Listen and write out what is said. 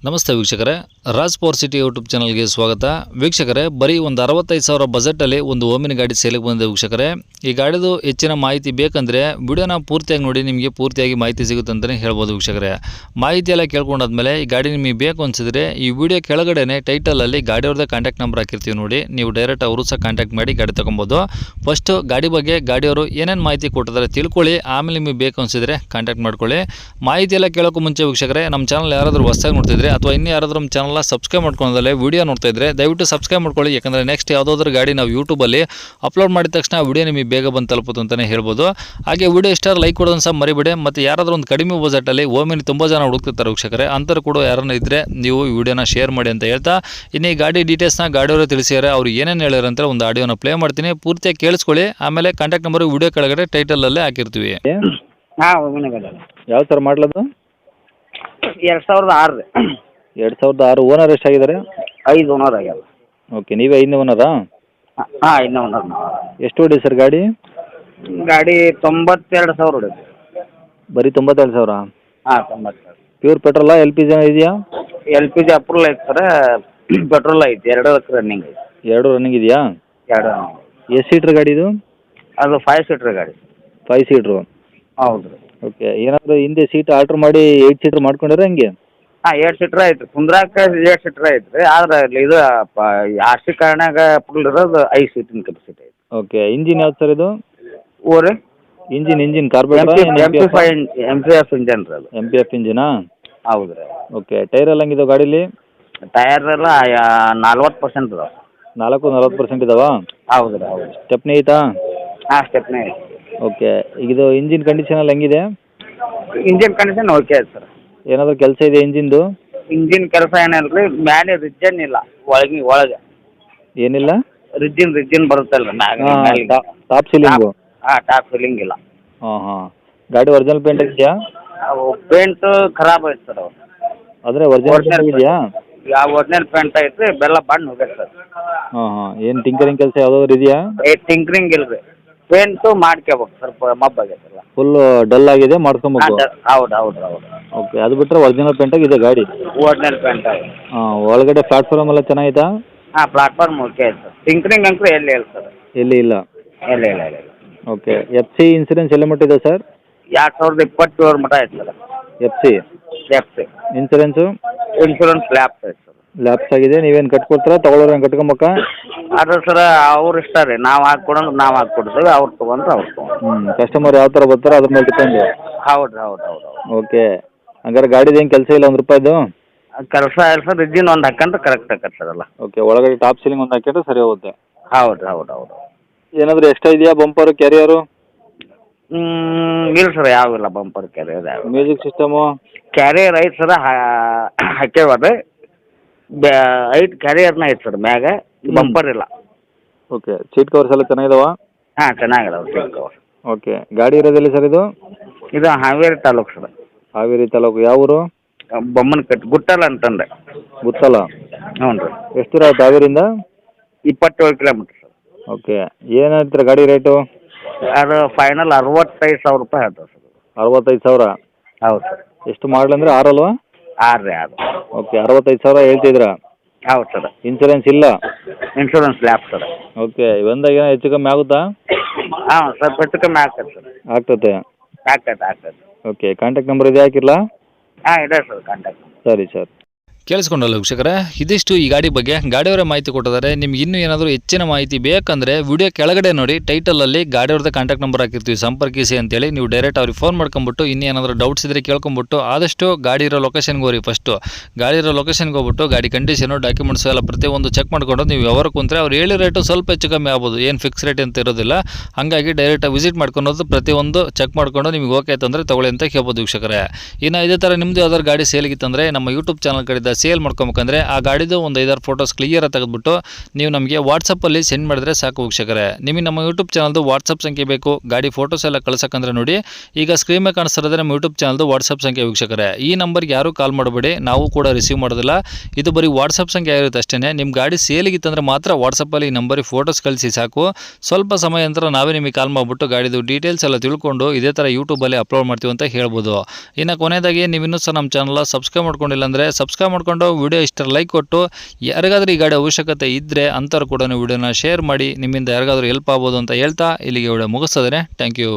ನಮಸ್ತೆ ವೀಕ್ಷಕರೇ, Raj power city YouTube ಚಾನಲ್ಗೆ ಸ್ವಾಗತ. ವೀಕ್ಷಕರೇ, ಬರೀ ಒಂದು 65,000 ಬಜೆಟಲ್ಲಿ ಒಂದು ಓಮಿನಿ ಗಾಡಿ ಸೇಲಿಗೆ ಬಂದಿದೆ ವೀಕ್ಷಕರೇ. ಈ ಗಾಡಿದು ಹೆಚ್ಚಿನ ಮಾಹಿತಿ ಬೇಕಂದರೆ ವಿಡಿಯೋನ ಪೂರ್ತಿಯಾಗಿ ನೋಡಿ, ನಿಮಗೆ ಪೂರ್ತಿಯಾಗಿ ಮಾಹಿತಿ ಸಿಗುತ್ತೆ ಅಂತಲೇ ಹೇಳ್ಬೋದು ವೀಕ್ಷಕರೇ. ಮಾಹಿತಿ ಎಲ್ಲ ಕೇಳ್ಕೊಂಡಾದ್ಮೇಲೆ ಈ ಗಾಡಿ ನಿಮಗೆ ಬೇಕು ಅನಿಸಿದ್ರೆ ಈ ವಿಡಿಯೋ ಕೆಳಗಡೆನೆ ಟೈಟಲಲ್ಲಿ ಗಾಡಿಯವ್ರದ್ದೇ ಕಾಂಟ್ಯಾಕ್ಟ್ ನಂಬರ್ ಹಾಕಿರ್ತೀವಿ ನೋಡಿ, ನೀವು ಡೈರೆಕ್ಟ್ ಅವರು ಸಹ ಕಾಂಟ್ಯಾಕ್ಟ್ ಮಾಡಿ ಗಾಡಿ ತೊಗೊಬೋದು. ಫಸ್ಟು ಗಾಡಿ ಬಗ್ಗೆ ಗಾಡಿಯವರು ಏನೇನು ಮಾಹಿತಿ ಕೊಟ್ಟಿದ್ದಾರೆ ತಿಳ್ಕೊಳ್ಳಿ, ಆಮೇಲೆ ನಿಮಗೆ ಬೇಕು ಅನಿಸಿದ್ರೆ ಕಾಂಟ್ಯಾಕ್ಟ್ ಮಾಡ್ಕೊಳ್ಳಿ. ಮಾಹಿತಿ ಎಲ್ಲ ಕೇಳೋಕ್ಕೂ ಮುಂಚೆ ವೀಕ್ಷಕರೇ, ನಮ್ಮ ಚಾನಲ್ ಯಾರಾದರೂ ಹೊಸದಾಗಿ ನೋಡ್ತಿದ್ರೆ ಅಥವಾ ಇನ್ನೂ ಯಾರಾದರೂ ನಮ್ಮ ಚಾನಲ್ನ ಸಬ್ಸ್ಕ್ರೈಬ್ ಮಾಡ್ಕೊಳ್ಳೋದಲ್ಲೇ ವಿಡಿಯೋ ನೋಡ್ತಾ ಇದ್ದರೆ ದಯವಿಟ್ಟು ಸಬ್ಸ್ಕ್ರೈಬ್ ಮಾಡ್ಕೊಳ್ಳಿ. ಯಾಕಂದರೆ ನೆಕ್ಸ್ಟ್ ಯಾವುದಾದ್ರೂ ಗಾಡಿ ನಾವು ಯೂಟ್ಯೂಬಲ್ಲಿ ಅಪ್ಲೋಡ್ ಮಾಡಿದ ತಕ್ಷಣ ವಿಡಿಯೋ ನಿಮಗೆ ಬೇಗ ಬಂದು ತಲುಪುತ್ತೆ ಅಂತಲೇ ಹೇಳ್ಬೋದು. ಹಾಗೆ ವಿಡಿಯೋ ಇಷ್ಟ ಲೈಕ್ ಕೊಡೋದನ್ನು ಸಹ ಮರಿಬೇಡಿ. ಮತ್ತು ಯಾರಾದರೂ ಒಂದು ಕಡಿಮೆ ಬಜೆಟಲ್ಲಿ ಓಮಿನಿ ತುಂಬ ಜನ ಹುಡುಕ್ತಿರ್ತಾರೆ ವೀಕ್ಷಕರೇ, ಅಂಥವ್ರು ಕೂಡ ಯಾರನ್ನ ಇದ್ದರೆ ನೀವು ಈ ವಿಡಿಯೋನ ಶೇರ್ ಮಾಡಿ ಅಂತ ಹೇಳ್ತಾ, ಇನ್ನು ಈ ಗಾಡಿ ಡೀಟೇಲ್ಸ್ನ ಗಾಡಿಯವರು ತಿಳಿಸಿದ್ದಾರೆ. ಅವ್ರು ಏನೇನು ಹೇಳ್ಯಾರ ಅಂತ ಒಂದು ಆಡಿಯೋನ ಪ್ಲೇ ಮಾಡ್ತೀನಿ, ಪೂರ್ತಿಯಾಗಿ ಕೇಳಿಸ್ಕೊಳ್ಳಿ. ಆಮೇಲೆ ಕಾಂಟ್ಯಾಕ್ಟ್ ನಂಬರ್ ವಿಡಿಯೋ ಕೆಳಗಡೆ ಟೈಟಲಲ್ಲೇ ಹಾಕಿರ್ತೀವಿ. ಯಾವ ಥರ ಮಾಡಲದು? 2006 ರೀ. 2006. ಓನರ್ ಎಷ್ಟಾಗಿದ್ದಾರೆ? 5 ಓನರ್ ಆಗ್ಯಾವ. ಓಕೆ, ನೀವೇ 5ನೇ ಓನರಾ? ಹಾಂ, 5ನೇ ಓನರ್ ನಾವು. ಎಷ್ಟು ಹೊಡಿ ಸರ್ ಗಾಡಿ? ಗಾಡಿ 92,000 ಹೊಡೈತಿ. ಬರೀ 92,000? ಹಾಂ, 92,000. ಪ್ಯೂರ್ ಪೆಟ್ರೋಲಾ ಎಲ್ ಪಿ ಜಿ ಇದೆಯಾ? LPG ಅಪ್ರೂವಲ್ ಐತಿ ಸರ್, ಪೆಟ್ರೋಲ್ ಐತಿ. 2 ರನ್ನಿಂಗ್ ಐತಿ. 2 ರನ್ನಿಂಗ್ ಇದೆಯಾ? 2 ರನ್ನಿಂಗ್. ಎಷ್ಟು ಸೀಟ್ರ್ ಗಾಡಿ ಇದು? ಅದು 5 ಸೀಟ್ರ್ ಗಾಡಿ. 5 ಸೀಟ್ರು? ಹೌದು ರೀ. ಓಕೆ, ಏನಾದರೂ ಹಿಂದೆ ಸೀಟ್ ಆರ್ಡ್ರ್ ಮಾಡಿ 8 ಸೀಟ್ರ್ ಮಾಡ್ಕೊಂಡಿರ ಹಂಗೆ? ಹಾಂ, 8 ಸೀಟ್ರ್ ಐತಿ. ಕುಂದ್ರಾಕ 8 ಸೀಟ್ರ್ ಐತಿ ರೀ. ಆದ್ರೆ ಇದು RC ಕಾರ್ಡ್ನಾಗ ಅಪ್ರೂವಲ್ ಇರೋದು 5 ಸೀಟಿನ ಕೆಪಾಸಿಟಿ ಐತಿ. ಓಕೆ, ಇಂಜಿನ್ ಯಾವ್ದು ಸರ್ ಇದು? ಓರಿ ಇಂಜಿನ್ ಕಾರ್ಬೋರೇಟರ್? MPF ಇಂಜನ್ ರೀ ಅದು. MPF ಇಂಜಿನಾ? ಹೌದು ರೀ. ಓಕೆ, ಟೈರ್ ಎಲ್ಲ ಹಂಗಿದಾವೆ ಗಾಡೀಲಿ? ಟಯರ್ ಎಲ್ಲ 40% ಇದಾವೆ. 40% ಇದಾವ? ಹೌದು ರೀ, ಹೌದು. ಸ್ಟೆಪ್ನಿ ಐತಾ? ಹಾಂ, ಸ್ಟೆಪ್ನೇ ಐತಿ. ಓಕೆ, ಈಗ ಇದು ಇಂಜಿನ್ ಕಂಡೀಷನ್ ಎಲ್ಲ ಹೆಂಗಿದೆ? ಇಂಜಿನ್ ಕಂಡೀಷನ್ ಓಕೆ ಐತೆ ಸರ್. ಏನಾದರೂ ಕೆಲಸ ಇದೆ ಇಂಜಿನ್ದು? ಇಂಜಿನ್ ಕೆಲಸ ಏನಿಲ್ಲ ರೀ. ಮ್ಯಾಲೆ ರಿಜ್ಜನ್ ಇಲ್ಲ, ಒಳಗೆ ಏನಿಲ್ಲ? ರಿಜ್ಜಿನ್ ಬರುತ್ತಲ್ಲ ಮ್ಯಾಗ. Top ceiling? ಹಾಂ, ಟಾಪ್ ಫಿಲ್ಲಿಂಗ್ ಇಲ್ಲ. ಹಾಂ. ಗಾಡಿ ಒರಿಜಿನಲ್ ಪೇಂಟ್ ಇದೆಯಾ? ಪೇಂಟ್ ಖರಾಬ್ ಐತೆ ಸರ್. ಅವ್ರು ಅಂದರೆ ಒರಿಜಿನಲ್ ಇದೆಯಾ? ಯಾವ ಒರಿಜಿನಲ್ ಪೇಂಟ್ ಐತೆ ರೀ, ಬೆಲ್ಲ ಬಣ್ಣ ಹೋಗೈತೆ ಸರ್. ಹಾಂ. ಏನು ಟಿಂಕರಿಂಗ್ ಕೆಲಸ ಯಾವುದಾದ್ರು ಇದೆಯಾ? ಟಿಂಕ್ರಿಂಗ್ ಇಲ್ಲ ರೀ. ಪೇಂಟು ಮಾಡ್ಕೋಬೇಕು, ಸ್ವಲ್ಪ ಮಬ್ಬಾಗೈತಲ್ಲ. ಫುಲ್ ಡಲ್ ಆಗಿದೆ, ಮಾಡ್ಕೊಬೇಕು? ಹೌದು. ಓಕೆ, ಅದು ಬಿಟ್ಟರೆ ಒರಿಜಿನಲ್ ಪೇಂಟಾಗಿ ಇದೆ ಗಾಡಿ? ಒರಿಜಿನಲ್ ಪೇಂಟ್ ಐತೆ. ಹಾಂ, ಒಳಗಡೆ ಪ್ಲಾಟ್ಫಾರ್ಮ್ ಎಲ್ಲ ಚೆನ್ನಾಗಿತ್ತಾ? ಹಾಂ, ಪ್ಲಾಟ್ಫಾರ್ಮ್ ಓಕೆ ಐತೆ ಸರ್. ಟಿಂಕ್ರಿಂಗ್ ಅಂಕರು ಎಲ್ಲಿ ಇಲ್ಲ ಸರ್. ಎಲ್ಲಿ ಇಲ್ಲ? ಇಲ್ಲ. ಓಕೆ, FC ಇನ್ಸೂರೆನ್ಸ್ ಎಲ್ಲ ಮಟ್ಟಿದೆ ಸರ್? 2027 ಮಟ್ಟ ಐತೆ sir. FC insurance? Insurance lapse ಐತೆ ಸರ್. ಲ್ಯಾಪ್ಸ್ ಆಗಿದೆ. ನೀವೇನು ಕಟ್ಕೊಡ್ತೀರಾ, ತೊಗೊಳೋರು ಏನು ಕಟ್ಕೊಬೇಕಾ? ಅದು ಸರ್ ಅವ್ರ ಇಷ್ಟ ರೀ. ನಾವು ಹಾಕ್ಕೊಡೋದು ನಾವು ಹಾಕ್ಕೊಡ್ತೀವಿ, ಅವ್ರು ತೊಗೊಂಡ್ರೆ ಅವ್ರು ತೊಗೊಂಡು. ಕಸ್ಟಮರ್ ಯಾವ ಥರ ಬರ್ತಾರೋ ಅದ್ರ ಮೇಲೆ ಡಿಪೆಂಡು? ಹೌದು. ಓಕೆ, ಹಂಗಾರೆ ಗಾಡಿದು ಏನು ಕೆಲಸ ಇಲ್ಲ, 1 ರೂಪಾಯಿದು? ಕೆಲಸ ಇಲ್ಲ ಸರ್. ರಿಜ್ಜಿನ್ ಒಂದು ಹಾಕಂದ್ರೆ ಕರೆಕ್ಟ್ ಆಗತ್ತೆ ಸರ್ ಎಲ್ಲ. ಓಕೆ, ಒಳಗಡೆ ಟಾಪ್ ಸೀಲಿಂಗ್ ಒಂದು ಹಾಕಿದ್ರೆ ಸರಿ ಹೋಗುತ್ತೆ? ಹೌದು. ಏನಾದರೂ ಎಕ್ಸ್ಟ್ರಾ ಇದೆಯಾ? Bumper, carrier? ಇಲ್ಲ ಸರ್, ಯಾವಿಲ್ಲ. ಬಂಪರ್ ಕ್ಯಾರಿಯರ್ ಯಾವ? Music system? ಕ್ಯಾರಿಯರ್ ಐತೆ ಸರ್, ಹಾಕ್ಯವ್ರಿ. 8 ಕ್ಯಾರಿಯರ್ನ ಐತೆ ಸರ್ ಮ್ಯಾಗ. ಬಂಪರ್ ಇಲ್ಲ. ಓಕೆ, ಸೀಟ್ ಕವರ್ಸ್ ಎಲ್ಲ ಚೆನ್ನಾಗಿದಾವ? ಹಾಂ, ಚೆನ್ನಾಗಿದಾವೆ ಸೀಟ್ ಕವರ್. ಓಕೆ, ಗಾಡಿ ಇರೋದೆಲ್ಲಿ ಸರ್ ಇದು? ಇದು ಹಾವೇರಿ ತಾಲೂಕು ಸರ್. ಹಾವೇರಿ ತಾಲೂಕು. ಯಾವ ಊರು? ಬೊಮ್ಮನಕಟ್ಟಿ, ಗುಟ್ಟಲ್ ಅಂತಂದ್ರೆ. ಗುತ್ತಲ? ಹ್ಞೂ ರೀ. ಎಷ್ಟು ದೂರ ಆಯ್ತು ಹಾವೇರಿಯಿಂದ? 27 ಕಿಲೋಮೀಟ್ರ್ ಸರ್. ಓಕೆ, ಏನು ಹೇಳ್ತೀರಾ ಗಾಡಿ ರೇಟು? ಅದು ಫೈನಲ್ 65,000 ರೂಪಾಯಿ ಹೇಳ್ತಾರೆ ಸರ್. 65,000? ಹೌದು ಸರ್. ಎಷ್ಟು ಮಾಡಲಂದ್ರೆ 6 ಅಲ್ವಾ? 6 ಓಕೆ, 65,000 ಹೇಳ್ತಿದ್ದೀರಾ? ಹೌದು ಸರ್. ಇನ್ಸೂರೆನ್ಸ್ ಇಲ್ಲ? ಇನ್ಶೂರೆನ್ಸ್ ಲ್ಯಾಪ್ ಸರ್. ಓಕೆ, ಬಂದಾಗ ಏನೋ ಹೆಚ್ಚು ಕಮ್ಮಿ ಆಗುತ್ತಾ? ಹಾಂ, ಸ್ವಲ್ಪ ಹೆಚ್ಚು ಕಮ್ಮಿ ಆಗ್ತದೆ ಸರ್. ಆಗ್ತದೆ? ಆಗ್ತದೆ. ಓಕೆ, ಕಾಂಟ್ಯಾಕ್ಟ್ ನಂಬರ್ ಇದೆ ಹಾಕಿರಲಾ? ಹಾಂ, ಇದೆ ಸರ್ ಕಾಂಟ್ಯಾಕ್ಟ್. ಸರಿ ಸರ್. ಕೇಳಿಸ್ಕೊಂಡಲ್ಲ ವೀಕ್ಷಕರೇ, ಇದಿಷ್ಟು ಈ ಗಾಡಿ ಬಗ್ಗೆ ಗಾಡಿಯವರೇ ಮಾಹಿತಿ ಕೊಟ್ಟಿದ್ದಾರೆ. ನಿಮ್ಗೆ ಇನ್ನೂ ಏನಾದರೂ ಹೆಚ್ಚಿನ ಮಾಹಿತಿ ಬೇಕಂದರೆ ವಿಡಿಯೋ ಕೆಳಗಡೆ ನೋಡಿ ಟೈಟಲಲ್ಲಿ ಗಾಡಿಯವ್ರದ್ದು ಕಾಂಟ್ಯಾಕ್ಟ್ ನಂಬರ್ ಹಾಕಿರ್ತೀವಿ, ಸಂಪರ್ಕಿಸಿ ಅಂತೇಳಿ. ನೀವು ಡೈರೆಕ್ಟ್ ಅವ್ರಿಗೆ ಫೋನ್ ಮಾಡ್ಕೊಂಬಿಟ್ಟು ಇನ್ನೇನಾದರೂ ಡೌಟ್ಸ್ ಇದ್ದರೆ ಕೇಳ್ಕೊಂಬಿಟ್ಟು ಆದಷ್ಟು ಗಾಡಿ ಇರೋ ಲೊಕೇಶನ್ಗೆ ಹೋಗಿ. ಫಸ್ಟು ಗಾಡಿ ಇರೋ ಲೊಕೇಶನ್ಗೆ ಹೋಗ್ಬಿಟ್ಟು ಗಾಡಿ ಕಂಡೀಷನು, ಡಾಕ್ಯುಮೆಂಟ್ಸು ಎಲ್ಲ ಪ್ರತಿಯೊಂದು ಚೆಕ್ ಮಾಡ್ಕೊಂಡು ನೀವು ವ್ಯವಹಾರ ಕುಂತ್ರೆ ಅವ್ರು ಹೇಳಿ ರೇಟು ಸ್ವಲ್ಪ ಹೆಚ್ಚು ಕಮ್ಮಿ ಆಗ್ಬೋದು, ಏನು ಫಿಕ್ಸ್ ರೇಟ್ ಅಂತ ಇರೋದಿಲ್ಲ. ಹಾಗಾಗಿ ಡೈರೆಕ್ಟಾಗಿ ವಿಸಿಟ್ ಮಾಡ್ಕೊಳೋದು, ಪ್ರತಿಯೊಂದು ಚೆಕ್ ಮಾಡ್ಕೊಂಡು ನಿಮಗೆ ಓಕೆ ಆಯ್ತಂದರೆ ತೊಗೊಳ್ಳಿ ಅಂತ ಹೇಳ್ಬೋದು ವೀಕ್ಷಕರೇ. ಇನ್ನು ಇದೇ ಥರ ನಿಮ್ಮದು ಯಾವ್ದಾದ್ರು ಗಾಡಿ ಸೇಲಿಗಿತ್ತಂದರೆ ನಮ್ಮ ಯೂಟ್ಯೂಬ್ ಚಾನಲ್ ಕಡೆಯಿಂದ ಸೇಲ್ ಮಾಡ್ಕೊಬೇಕಂದ್ರೆ ಆ ಗಾಡಿದು ಒಂದು 5-6 ಫೋಟೋಸ್ ಕ್ಲಿಯರಾಗಿ ತೆಗೆದುಬಿಟ್ಟು ನೀವು ನಮಗೆ ವಾಟ್ಸಪ್ಪಲ್ಲಿ ಸೆಂಡ್ ಮಾಡಿದ್ರೆ ಸಾಕು ವೀಕ್ಷಕರೇ. ನಿಮಗೆ ನಮ್ಮ ಯೂಟ್ಯೂಬ್ ಚಾನಲ್ದು ವಾಟ್ಸಪ್ ಸಂಖ್ಯೆ ಬೇಕು, ಗಾಡಿ ಫೋಟೋಸ್ ಎಲ್ಲ ಕಳ್ಸೋಕ್ಕಂದ್ರೆ ನೋಡಿ ಈಗ ಸ್ಕ್ರೀನ್ ಮೇಲೆ ಕಾಣಿಸ್ತಿರೋದೇ ನಮ್ಮ ಯೂಟ್ಯೂಬ್ ಚಾನಲ್ದು ವಾಟ್ಸಪ್ ಸಂಖ್ಯೆ ವೀಕ್ಷಕರೇ. ಈ ನಂಬರ್ಗೆ ಯಾರೂ ಕಾಲ್ ಮಾಡಬೇಡಿ, ನಾವು ಕೂಡ ರಿಸೀವ್ ಮಾಡೋದಿಲ್ಲ. ಇದು ಬರೀ ವಾಟ್ಸಪ್ ಸಂಖ್ಯೆ ಆಗಿರುತ್ತೆ ಅಷ್ಟೇ. ನಿಮ್ಮ ಗಾಡಿ ಸೇಲಿಗಿತ್ತಂದರೆ ಮಾತ್ರ ವಾಟ್ಸಪ್ಪಲ್ಲಿ ಈ ನಂಬರಿಗೆ ಫೋಟೋಸ್ ಕಳಿಸಿ ಸಾಕು. ಸ್ವಲ್ಪ ಸಮಯ ನಂತರ ನಾವೇ ನಿಮಗೆ ಕಾಲ್ ಮಾಡಿಬಿಟ್ಟು ಗಾಡಿದು ಡೀಟೇಲ್ಸ್ ಎಲ್ಲ ತಿಳ್ಕೊಂಡು ಇದೇ ಥರ ಯೂಟ್ಯೂಬಲ್ಲಿ ಅಪ್ಲೋಡ್ ಮಾಡ್ತೀವಿ ಅಂತ ಹೇಳ್ಬೋದು. ಇನ್ನು ಕೊನೆಯದಾಗಿ ನೀವು ಇನ್ನೂ ಸಹ ನಮ್ಮ ಚಾನಲ್ ಸಬ್ಸ್ಕ್ರೈಬ್ ಮಾಡ್ಕೊಂಡಿಲ್ಲ ಅಂದರೆ ಸಬ್ಸ್ಕ್ರೈಬ್ ಮಾಡ್ಕೊಂಡು ಮಾಡ್ಕೊಂಡು ವಿಡಿಯೋ ಇಷ್ಟ ಲೈಕ್ ಕೊಟ್ಟು ಯಾರಿಗಾದ್ರೂ ಈ ಗಾಡಿ ಅವಶ್ಯಕತೆ ಇದ್ದರೆ ಅಂಥವ್ರು ಕೂಡ ವಿಡಿಯೋನ ಶೇರ್ ಮಾಡಿ, ನಿಮ್ಮಿಂದ ಯಾರಿಗಾದ್ರೂ ಹೆಲ್ಪ್ ಆಗ್ಬೋದು ಅಂತ ಹೇಳ್ತಾ ಇಲ್ಲಿಗೆ ವಿಡಿಯೋ ಮುಗಿಸ್ತದೆ. Thank you.